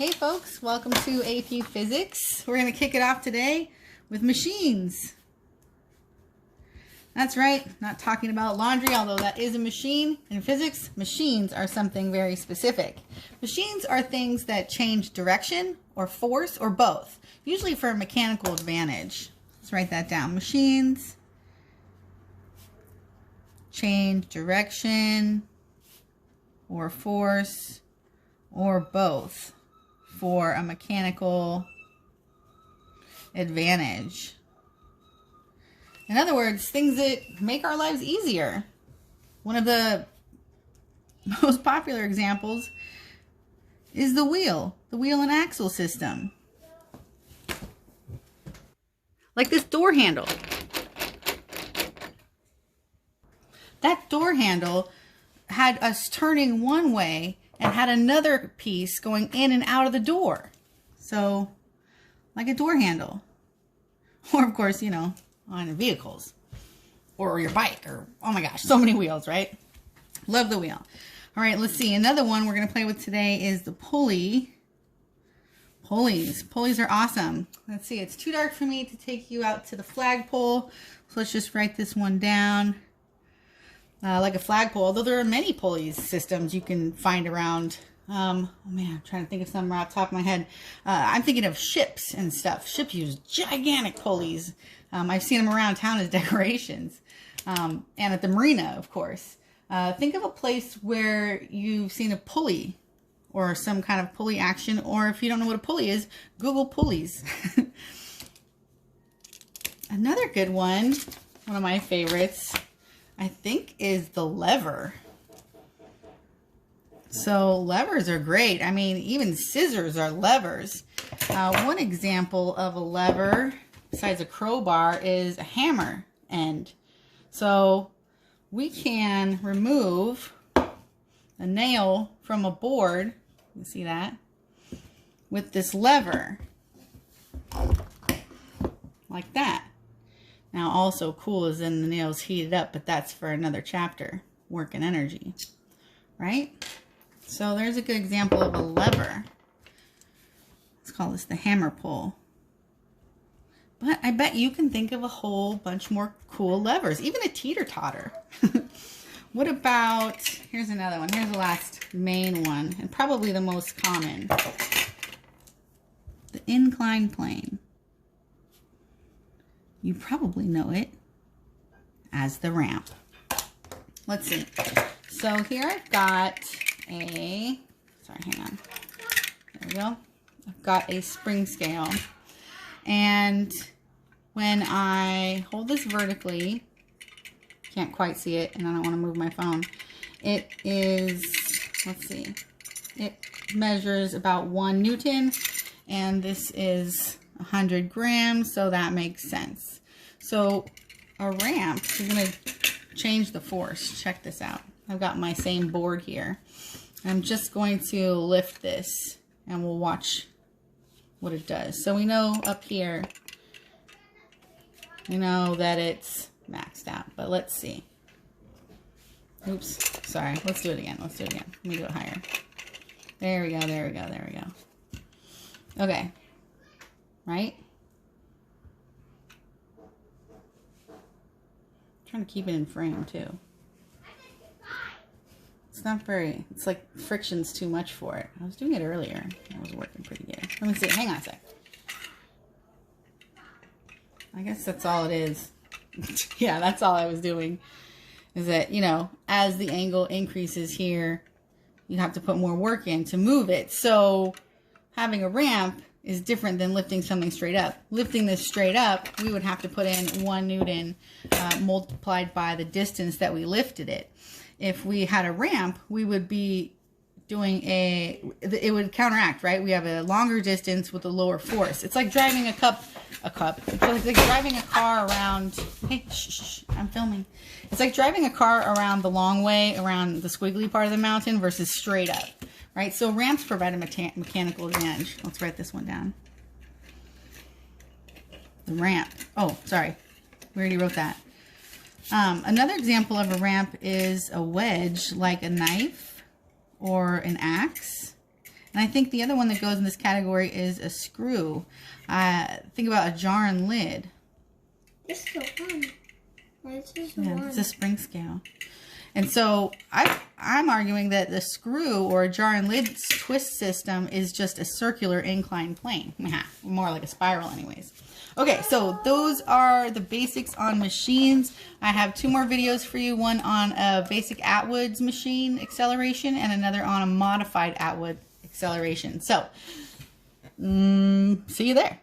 Hey folks, welcome to AP Physics. We're going to kick it off today with machines. That's right, not talking about laundry, although that is a machine. In physics, machines are something very specific. Machines are things that change direction or force or both, usually for a mechanical advantage. Let's write that down. Machines change direction or force or both for a mechanical advantage. In other words, things that make our lives easier. One of the most popular examples is the wheel and axle system. Like this door handle. That door handle had us turning one way and had another piece going in and out of the door. So, like a door handle. Or, of course, you know, on vehicles. Or your bike. Or, oh my gosh, so many wheels, right? Love the wheel. All right, let's see. Another one we're going to play with today is the pulley. Pulleys. Pulleys are awesome. Let's see. It's too dark for me to take you out to the flagpole. So let's just write this one down. Like a flagpole, although there are many pulleys systems you can find around. Oh man, I'm trying to think of some right off the top of my head. I'm thinking of ships and stuff. Ships use gigantic pulleys. I've seen them around town as decorations. And at the marina, of course. Think of a place where you've seen a pulley or some kind of pulley action, or if you don't know what a pulley is, Google pulleys. Another good one of my favorites, I think, is the lever. So levers are great. I mean, even scissors are levers. One example of a lever, besides a crowbar, is a hammer end. So we can remove a nail from a board, you see that, with this lever. Like that. Now, also cool is then the nail's heated up, but that's for another chapter, work and energy, right? So there's a good example of a lever. Let's call this the hammer pull. But I bet you can think of a whole bunch more cool levers, even a teeter-totter. What about, here's another one. Here's the last main one, and probably the most common. The inclined plane. You probably know it as the ramp. Let's see. So here I've got a, sorry, hang on. There we go. I've got a spring scale. And when I hold this vertically, can't quite see it, and I don't want to move my phone. It is, let's see, it measures about 1 Newton, and this is 100 grams, so that makes sense. So a ramp is going to change the force. Check this out. I've got my same board here. I'm just going to lift this, and we'll watch what it does. So we know up here, we know that it's maxed out, but let's see. Oops, sorry. Let's do it again. Let's do it again. Let me do it higher. There we go, there we go, there we go. Okay. Right? Trying to keep it in frame too. It's not very, it's like friction's too much for it. I was doing it earlier. It was working pretty good. Let me see. Hang on a sec. I guess that's all it is. Yeah, that's all I was doing. Is that, you know, as the angle increases here, you have to put more work in to move it. So having a ramp is different than lifting something straight up. Lifting this straight up, we would have to put in 1 Newton multiplied by the distance that we lifted it. If we had a ramp, we would be doing it would counteract, right? We have a longer distance with a lower force. It's like driving a cup. It's like driving a car around, hey, shh, I'm filming. It's like driving a car around the long way, around the squiggly part of the mountain versus straight up, right? So ramps provide a mechanical advantage. Let's write this one down. The ramp. Oh, sorry. We already wrote that. Another example of a ramp is a wedge, like a knife or an axe. And I think the other one that goes in this category is a screw. Think about a jar and lid. This is the one. This is the Yeah, one. it's a spring scale. And so I'm arguing that the screw or a jar and lid twist system is just a circular inclined plane. More like a spiral anyways. Okay, so those are the basics on machines. I have 2 more videos for you. One on a basic Atwood's machine acceleration and another on a modified Atwood acceleration. So, see you there.